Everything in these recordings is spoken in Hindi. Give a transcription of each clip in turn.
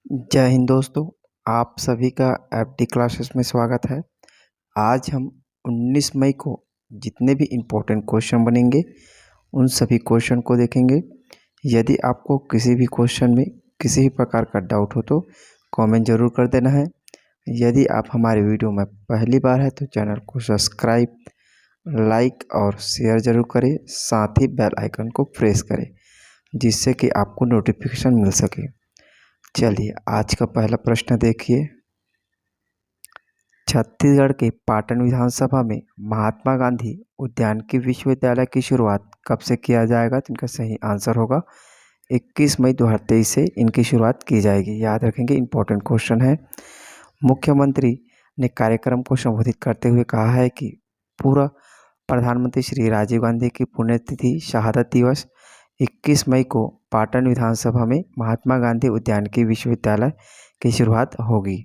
जय हिंद दोस्तों। आप सभी का एफडी क्लासेस में स्वागत है। आज हम 19 मई को जितने भी इम्पोर्टेंट क्वेश्चन बनेंगे उन सभी क्वेश्चन को देखेंगे। यदि आपको किसी भी क्वेश्चन में किसी भी प्रकार का डाउट हो तो कमेंट ज़रूर कर देना है। यदि आप हमारे वीडियो में पहली बार है तो चैनल को सब्सक्राइब, लाइक और शेयर ज़रूर करें। साथ ही बेल आइकन को प्रेस करें जिससे कि आपको नोटिफिकेशन मिल सके। चलिए आज का पहला प्रश्न देखिए। छत्तीसगढ़ के पाटन विधानसभा में महात्मा गांधी उद्यान की विश्वविद्यालय की शुरुआत कब से किया जाएगा? तो इनका सही आंसर होगा 21 मई 2023 से इनकी शुरुआत की जाएगी। याद रखेंगे, इंपॉर्टेंट क्वेश्चन है। मुख्यमंत्री ने कार्यक्रम को संबोधित करते हुए कहा है कि पूर्व प्रधानमंत्री श्री राजीव गांधी की पुण्यतिथि शहादत दिवस 21 मई को पाटन विधानसभा में महात्मा गांधी उद्यान की विश्वविद्यालय की शुरुआत होगी।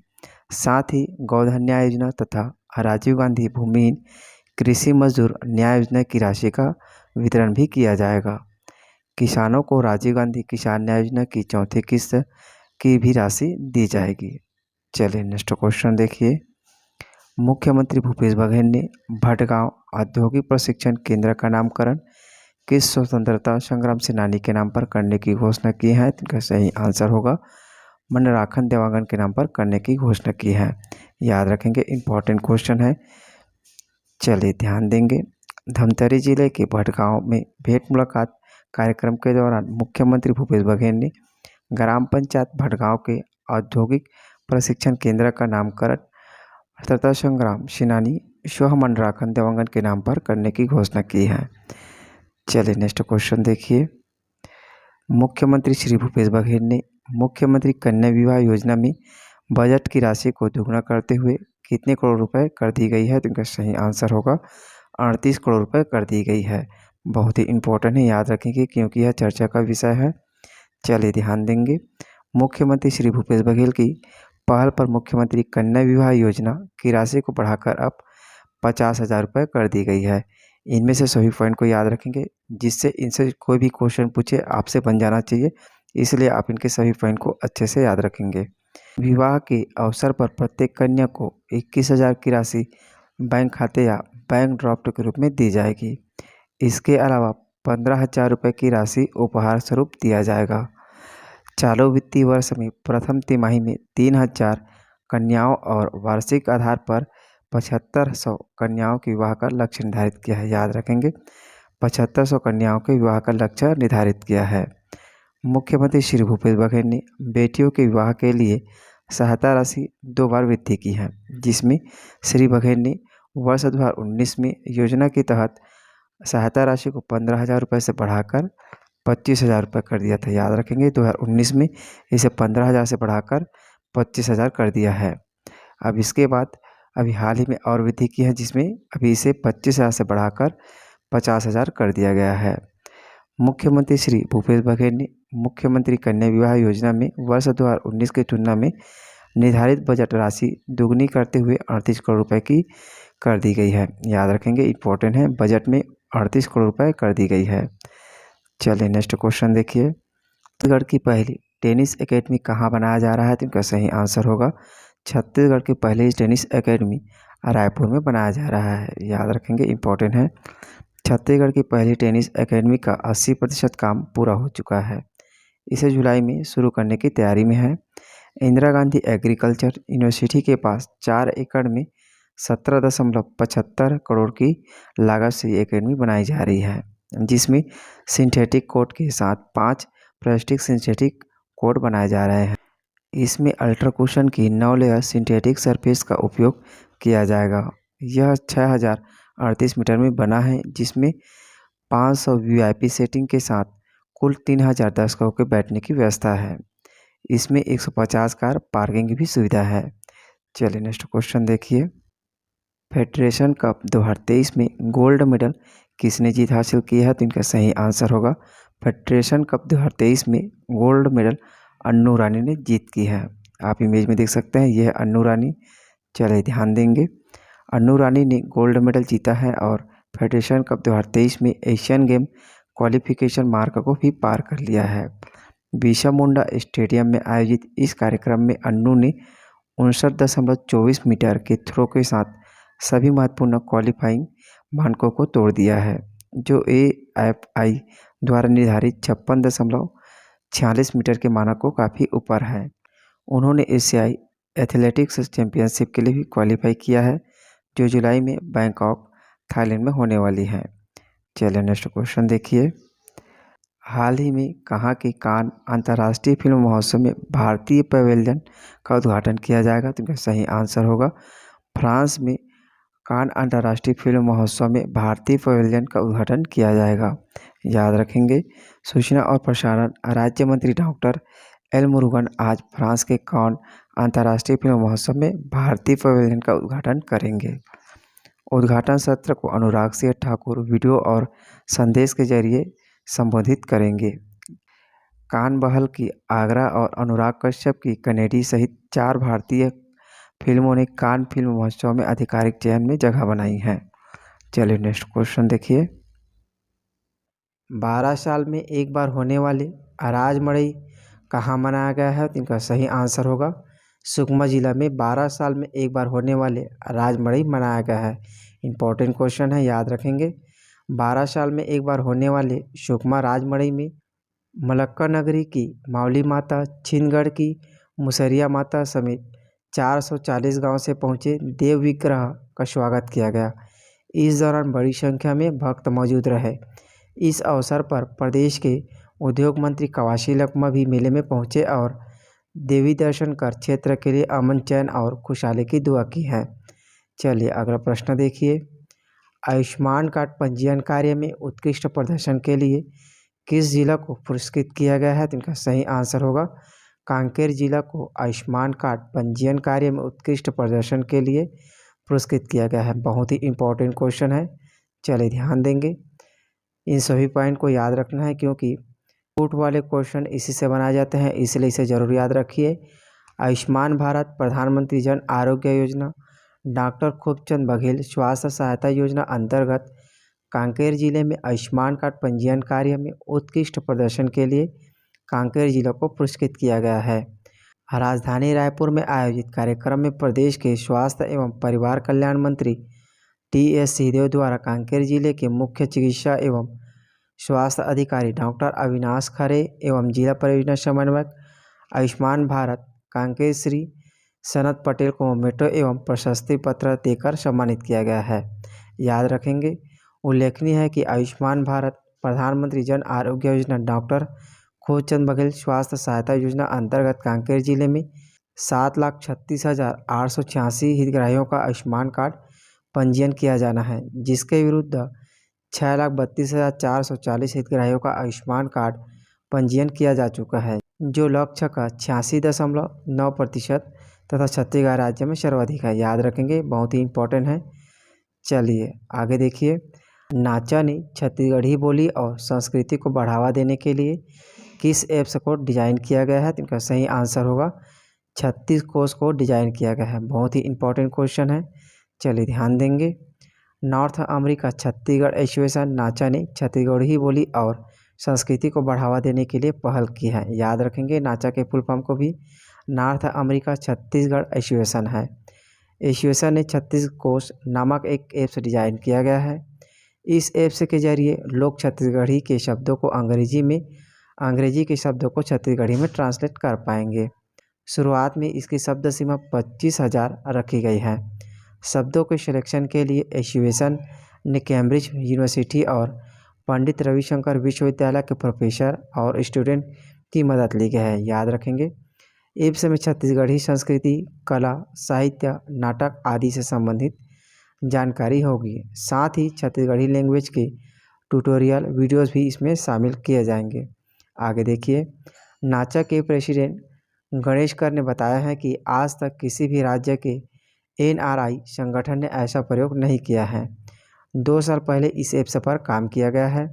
साथ ही गोधन न्याय योजना तथा राजीव गांधी भूमिहीन कृषि मजदूर न्याय योजना की राशि का वितरण भी किया जाएगा। किसानों को राजीव गांधी किसान न्याय योजना की चौथी किस्त की भी राशि दी जाएगी। चलिए नेक्स्ट क्वेश्चन देखिए। मुख्यमंत्री भूपेश बघेल ने भटगांव औद्योगिक प्रशिक्षण केंद्र का नामकरण किस स्वतंत्रता संग्राम सेनानी के नाम पर करने की घोषणा की है? तो इनका सही आंसर होगा मनराखन देवांगन के नाम पर करने की घोषणा की है। याद रखेंगे, इंपॉर्टेंट क्वेश्चन है। चलिए ध्यान देंगे। धमतरी जिले के भटगांव में भेंट मुलाकात कार्यक्रम के दौरान मुख्यमंत्री भूपेश बघेल ने ग्राम पंचायत भटगांव के औद्योगिक प्रशिक्षण केंद्र का नामकरण स्वतंत्रता संग्राम सेनानी स्व मनराखन देवांगन के नाम पर करने की घोषणा की है। चलिए नेक्स्ट क्वेश्चन देखिए। मुख्यमंत्री श्री भूपेश बघेल ने मुख्यमंत्री कन्या विवाह योजना में बजट की राशि को दोगुना करते हुए कितने करोड़ रुपए कर दी गई है? तो इनका सही आंसर होगा 38 करोड़ रुपए कर दी गई है। बहुत ही इम्पोर्टेंट है, याद रखेंगे क्योंकि यह चर्चा का विषय है। चलिए ध्यान देंगे। मुख्यमंत्री श्री भूपेश बघेल की पहल पर मुख्यमंत्री कन्या विवाह योजना की राशि को बढ़ाकर अब 50,000 रुपये कर दी गई है। इनमें से सभी पॉइंट को याद रखेंगे जिससे इनसे कोई भी क्वेश्चन पूछे आपसे बन जाना चाहिए, इसलिए आप इनके सभी पॉइंट को अच्छे से याद रखेंगे। विवाह के अवसर पर प्रत्येक कन्या को 21,000 की राशि बैंक खाते या बैंक ड्राफ्ट के रूप में दी जाएगी। इसके अलावा 15,000 रुपये की राशि उपहार स्वरूप दिया जाएगा। चालू वित्तीय वर्ष में प्रथम तिमाही में 3,000 कन्याओं और वार्षिक आधार पर 7,500 कन्याओं के विवाह का लक्ष्य निर्धारित किया है। याद रखेंगे, 7,500 कन्याओं के विवाह का लक्ष्य निर्धारित किया है। मुख्यमंत्री श्री भूपेश बघेल ने बेटियों के विवाह के लिए सहायता राशि 2 बार वृद्धि की है, जिसमें श्री बघेल ने वर्ष 2019 में योजना के तहत सहायता राशि को 15,000 रुपये से बढ़ाकर 25,000 रुपये कर दिया था। याद रखेंगे, 2019 में इसे 15,000 से बढ़ाकर 25,000 कर दिया है। अब इसके बाद अभी हाल ही में और वृद्धि की है, जिसमें अभी इसे 25,000 से बढ़ाकर 50,000 कर दिया गया है। मुख्यमंत्री श्री भूपेश बघेल ने मुख्यमंत्री कन्या विवाह योजना में वर्ष 2019 की तुलना में निर्धारित बजट राशि दोगुनी करते हुए 38 करोड़ रुपए की कर दी गई है। याद रखेंगे, इम्पोर्टेंट है, बजट में 38 करोड़ रुपए कर दी गई है। चलिए नेक्स्ट क्वेश्चन देखिए। छत्तीसगढ़ की पहली टेनिस एकेडमी कहाँ बनाया जा रहा है? तो इनका सही आंसर होगा छत्तीसगढ़ की पहली टेनिस एकेडमी रायपुर में बनाया जा रहा है। याद रखेंगे, इम्पोर्टेंट है। छत्तीसगढ़ की पहली टेनिस एकेडमी का 80% काम पूरा हो चुका है। इसे जुलाई में शुरू करने की तैयारी में है। इंदिरा गांधी एग्रीकल्चर यूनिवर्सिटी के पास 4 एकड़ में 17.75 करोड़ की लागत से एकेडमी बनाई जा रही है, जिसमें सिंथेटिक कोर्ट के साथ 5 प्लास्टिक सिंथेटिक कोर्ट बनाए जा रहे हैं। इसमें अल्ट्रा कुशन की 9 लेयर सिंथेटिक सरफेस का उपयोग किया जाएगा। यह 6,038 मीटर में बना है, जिसमें 500 वीआईपी सेटिंग के साथ कुल 3,000 दर्शकों के बैठने की व्यवस्था है। इसमें 150 कार पार्किंग की भी सुविधा है। चलिए नेक्स्ट क्वेश्चन देखिए। फेडरेशन कप 2023 में गोल्ड मेडल किसने जीत हासिल की है? तो इनका सही आंसर होगा फेडरेशन कप 2023 में गोल्ड मेडल अन्नू रानी ने जीत की है। आप इमेज में देख सकते हैं, यह है अन्नू रानी। चलिए ध्यान देंगे। अन्नू रानी ने गोल्ड मेडल जीता है और फेडरेशन कप 2023 में एशियन गेम क्वालिफिकेशन मार्क को भी पार कर लिया है। बिरसा मुंडा स्टेडियम में आयोजित इस कार्यक्रम में अन्नू ने 59.24 मीटर के थ्रो के साथ सभी महत्वपूर्ण क्वालिफाइंग मानकों को तोड़ दिया है, जो AFI द्वारा निर्धारित 56.46 मीटर के मानक को काफ़ी ऊपर है। उन्होंने एशियाई एथलेटिक्स चैंपियनशिप के लिए भी क्वालिफाई किया है, जो जुलाई में बैंकॉक, थाईलैंड में होने वाली है। चलिए नेक्स्ट क्वेश्चन देखिए। हाल ही में कहाँ के कान अंतर्राष्ट्रीय फिल्म महोत्सव में भारतीय पवेलियन का उद्घाटन किया जाएगा? तो इनका सही आंसर होगा फ्रांस में कान अंतर्राष्ट्रीय फिल्म महोत्सव में भारतीय पवेलियन का उद्घाटन किया जाएगा। याद रखेंगे। सूचना और प्रसारण राज्य मंत्री डॉक्टर एल मुरुगन आज फ्रांस के कान अंतर्राष्ट्रीय फिल्म महोत्सव में भारतीय पवेलियन का उद्घाटन करेंगे। उद्घाटन सत्र को अनुराग सिंह ठाकुर वीडियो और संदेश के जरिए संबोधित करेंगे। कान बहल की आगरा और अनुराग कश्यप की कनेडी सहित 4 भारतीय फिल्मों ने कान फिल्म महोत्सव में आधिकारिक चयन में जगह बनाई है। चलिए नेक्स्ट क्वेश्चन देखिए। 12 साल में एक बार होने वाले राजमड़ई कहाँ मनाया गया है? तो इनका सही आंसर होगा सुकमा जिला में 12 साल में एक बार होने वाले राजमड़ई मनाया गया है। इंपॉर्टेंट क्वेश्चन है, याद रखेंगे। 12 साल में एक बार होने वाले सुकमा राजमड़ई में मलक्का नगरी की मावली माता, छिंदगढ़ की मुसरिया माता समेत 440 गांव से पहुंचे देव विग्रह का स्वागत किया गया। इस दौरान बड़ी संख्या में भक्त मौजूद रहे। इस अवसर पर प्रदेश के उद्योग मंत्री कवासी लखमा भी मेले में पहुंचे और देवी दर्शन कर क्षेत्र के लिए अमन, चैन और खुशहाली की दुआ की है। चलिए अगला प्रश्न देखिए। आयुष्मान कार्ड पंजीयन कार्य में उत्कृष्ट प्रदर्शन के लिए किस जिला को पुरस्कृत किया गया है? तो इनका सही आंसर होगा कांकेर जिला को आयुष्मान कार्ड पंजीयन कार्य में उत्कृष्ट प्रदर्शन के लिए पुरस्कृत किया गया है। बहुत ही इंपॉर्टेंट क्वेश्चन है, चलिए ध्यान देंगे। इन सभी पॉइंट को याद रखना है क्योंकि पुट वाले क्वेश्चन इसी से बनाए जाते हैं, इसलिए इसे ज़रूर याद रखिए। आयुष्मान भारत प्रधानमंत्री जन आरोग्य योजना डॉक्टर खूबचंद बघेल स्वास्थ्य सहायता योजना अंतर्गत कांकेर जिले में आयुष्मान कार्ड पंजीयन कार्य में उत्कृष्ट प्रदर्शन के लिए कांकेर जिला को पुरस्कृत किया गया है। राजधानी रायपुर में आयोजित कार्यक्रम में प्रदेश के स्वास्थ्य एवं परिवार कल्याण मंत्री TS सिंहदेव द्वारा कांकेर जिले के मुख्य चिकित्सा एवं स्वास्थ्य अधिकारी डॉक्टर अविनाश खरे एवं जिला परियोजना समन्वयक आयुष्मान भारत कांकेर श्री सनत पटेल को मेट्रो एवं प्रशस्ति पत्र देकर सम्मानित किया गया है। याद रखेंगे। उल्लेखनीय है कि आयुष्मान भारत प्रधानमंत्री जन आरोग्य योजना डॉक्टर खूबचंद बघेल स्वास्थ्य सहायता योजना अंतर्गत कांकेर जिले में 7,36,886 हितग्राहियों का आयुष्मान कार्ड पंजीयन किया जाना है, जिसके विरुद्ध 6,32,440 हितग्राहियों का आयुष्मान कार्ड पंजीयन किया जा चुका है, जो लक्ष्य का 86.9% तथा छत्तीसगढ़ राज्य में सर्वाधिक है। याद रखेंगे, बहुत ही इंपॉर्टेंट है। चलिए आगे देखिए। नाचा ने छत्तीसगढ़ी बोली और संस्कृति को बढ़ावा देने के लिए किस ऐप्स को डिज़ाइन किया गया है? तो इनका सही आंसर होगा 36 कोष को डिज़ाइन किया गया है। बहुत ही इंपॉर्टेंट क्वेश्चन है, चलिए ध्यान देंगे। नॉर्थ अमेरिका छत्तीसगढ़ एसोसिएशन नाचा ने छत्तीसगढ़ी बोली और संस्कृति को बढ़ावा देने के लिए पहल की है। याद रखेंगे, नाचा के फुल फॉर्म को भी नॉर्थ अमेरिका छत्तीसगढ़ एसोसिएशन है। एसोसिएशन ने 36 कोष नामक एक ऐप्स डिज़ाइन किया गया है। इस ऐप्स के जरिए लोग छत्तीसगढ़ी के शब्दों को अंग्रेजी के शब्दों को छत्तीसगढ़ी में ट्रांसलेट कर पाएंगे। शुरुआत में इसकी शब्द सीमा 25,000 रखी गई है। शब्दों के सिलेक्शन के लिए एसोसिएशन ने कैम्ब्रिज यूनिवर्सिटी और पंडित रविशंकर विश्वविद्यालय के प्रोफेसर और स्टूडेंट की मदद ली गई है। याद रखेंगे। ऐप्स में छत्तीसगढ़ी संस्कृति, कला, साहित्य, नाटक आदि से संबंधित जानकारी होगी। साथ ही छत्तीसगढ़ी लैंग्वेज के ट्यूटोरियल वीडियोस भी इसमें शामिल किए जाएंगे। आगे देखिए। नाचा के प्रेसिडेंट गणेश कर ने बताया है कि आज तक किसी भी राज्य के NRI संगठन ने ऐसा प्रयोग नहीं किया है। 2 साल पहले इस ऐप्स पर काम किया गया है।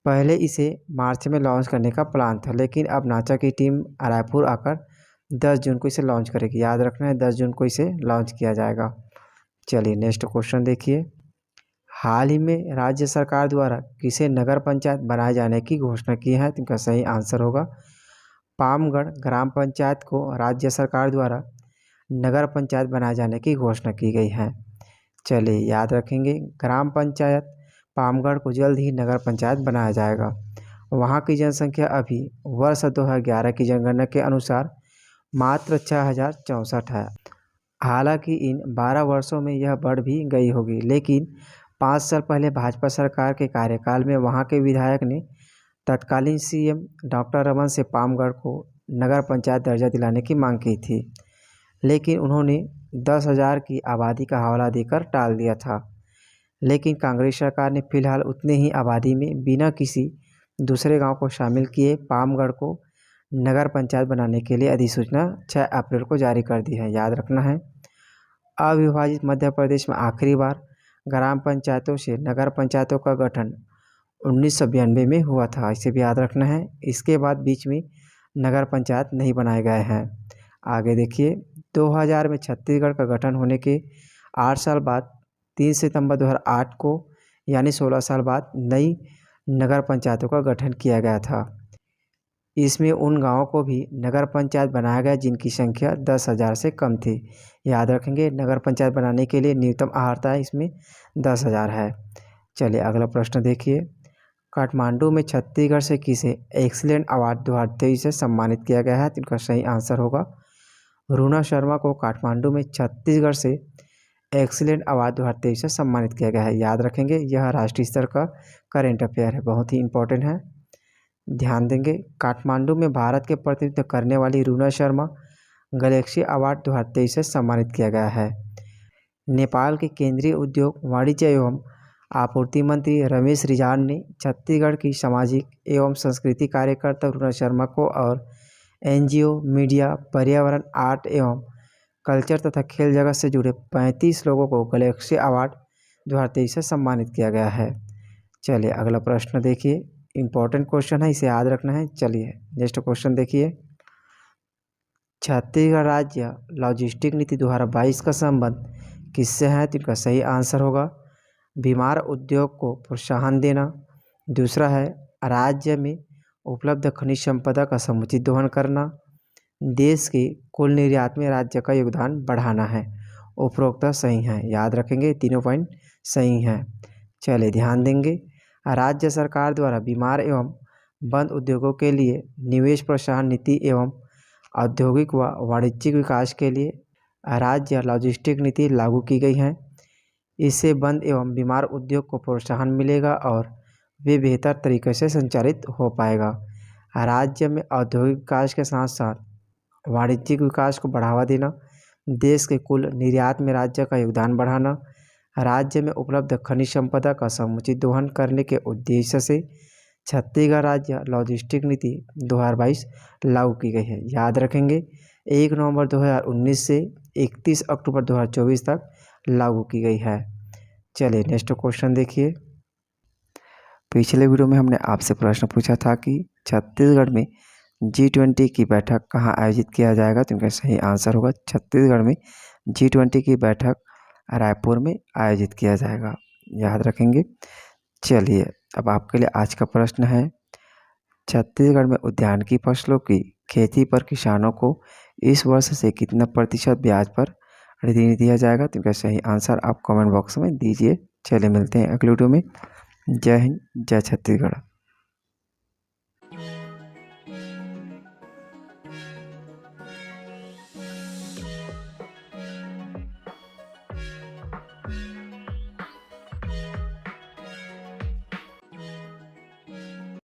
पहले इसे मार्च में लॉन्च करने का प्लान था, लेकिन अब नाचा की टीम रायपुर आकर 10 जून को इसे लॉन्च करेगी। याद रखना है, 10 जून को इसे लॉन्च किया जाएगा। चलिए नेक्स्ट क्वेश्चन देखिए। हाल ही में राज्य सरकार द्वारा किसे नगर पंचायत बनाए जाने की घोषणा की है? तो इनका सही आंसर होगा पामगढ़ ग्राम पंचायत को राज्य सरकार द्वारा नगर पंचायत बनाए जाने की घोषणा की गई है। चलिए याद रखेंगे, ग्राम पंचायत पामगढ़ को जल्द ही नगर पंचायत बनाया जाएगा। वहाँ की जनसंख्या अभी वर्ष 2011 की जनगणना के अनुसार मात्र 6064 है। हालांकि इन 12 वर्षों में यह बढ़ भी गई होगी, लेकिन 5 साल पहले भाजपा सरकार के कार्यकाल में वहाँ के विधायक ने तत्कालीन सीएम डॉक्टर रमन से पामगढ़ को नगर पंचायत दर्जा दिलाने की मांग की थी, लेकिन उन्होंने 10,000 की आबादी का हवाला देकर टाल दिया था। लेकिन कांग्रेस सरकार ने फिलहाल उतने ही आबादी में बिना किसी दूसरे गांव को शामिल किए पामगढ़ को नगर पंचायत बनाने के लिए अधिसूचना 6 अप्रैल को जारी कर दी है। याद रखना है, अविभाजित मध्य प्रदेश में आखिरी बार ग्राम पंचायतों से नगर पंचायतों का गठन 1992 में हुआ था, इसे भी याद रखना है। इसके बाद बीच में नगर पंचायत नहीं बनाए गए हैं। आगे देखिए, 2000 में छत्तीसगढ़ का गठन होने के 8 साल बाद 3 सितंबर 2008 को, यानी 16 साल बाद नई नगर पंचायतों का गठन किया गया था। इसमें उन गांवों को भी नगर पंचायत बनाया गया जिनकी संख्या 10,000 से कम थी। याद रखेंगे, नगर पंचायत बनाने के लिए न्यूनतम अहर्ता है इसमें 10,000 है। चलिए अगला प्रश्न देखिए, काठमांडू में छत्तीसगढ़ से किसे एक्सीलेंट अवार्ड 2023 से सम्मानित किया गया है? तो इनका सही आंसर होगा रूना शर्मा को काठमांडू में छत्तीसगढ़ से एक्सीलेंट अवार्ड 2023 से सम्मानित किया गया है। याद रखेंगे, यह राष्ट्रीय स्तर का करेंट अफेयर है, बहुत ही इंपॉर्टेंट है, ध्यान देंगे। काठमांडू में भारत के प्रतिनिधित्व करने वाली रूना शर्मा गैलेक्सी अवार्ड 2023 से सम्मानित किया गया है। नेपाल के केंद्रीय उद्योग वाणिज्य एवं आपूर्ति मंत्री रमेश रिजाल ने छत्तीसगढ़ की सामाजिक एवं संस्कृति कार्यकर्ता रूना शर्मा को और एनजीओ, मीडिया, पर्यावरण, आर्ट एवं कल्चर तथा खेल जगत से जुड़े 35 लोगों को गैलेक्सी अवार्ड 2023 से सम्मानित किया गया है। चलिए अगला प्रश्न देखिए, इंपॉर्टेंट क्वेश्चन है, इसे याद रखना है। चलिए नेक्स्ट क्वेश्चन देखिए, छत्तीसगढ़ राज्य लॉजिस्टिक नीति 2022 का संबंध किससे है? तो इनका सही आंसर होगा बीमार उद्योग को प्रोत्साहन देना। दूसरा है राज्य में उपलब्ध खनिज संपदा का समुचित दोहन करना। देश के कुल निर्यात में राज्य का योगदान बढ़ाना है। उपरोक्त सही है, याद रखेंगे, तीनों पॉइंट सही हैं। चलिए ध्यान देंगे, राज्य सरकार द्वारा बीमार एवं बंद उद्योगों के लिए निवेश प्रोत्साहन नीति एवं औद्योगिक व वाणिज्यिक विकास के लिए राज्य लॉजिस्टिक नीति लागू की गई है। इससे बंद एवं बीमार उद्योग को प्रोत्साहन मिलेगा और वे बेहतर तरीके से संचालित हो पाएगा। राज्य में औद्योगिक विकास के साथ साथ वाणिज्यिक विकास को बढ़ावा देना, देश के कुल निर्यात में राज्य का योगदान बढ़ाना, राज्य में उपलब्ध खनिज संपदा का समुचित दोहन करने के उद्देश्य से छत्तीसगढ़ राज्य लॉजिस्टिक नीति 2022 लागू की गई है। याद रखेंगे, 1 नवंबर 2019 से 31 अक्टूबर 2024 तक लागू की गई है। चलिए नेक्स्ट क्वेश्चन देखिए, पिछले वीडियो में हमने आपसे प्रश्न पूछा था कि छत्तीसगढ़ में G20 की बैठक कहाँ आयोजित किया जाएगा? तो इनका सही आंसर होगा छत्तीसगढ़ में G20 की बैठक रायपुर में आयोजित किया जाएगा, याद रखेंगे। चलिए अब आपके लिए आज का प्रश्न है, छत्तीसगढ़ में उद्यान की फसलों की खेती पर किसानों को इस वर्ष से कितना प्रतिशत ब्याज पर ऋण दिया जाएगा? तो इनका सही आंसर आप कमेंट बॉक्स में दीजिए। चलिए मिलते हैं अगले वीडियो में। जय हिंद, जय छत्तीसगढ़।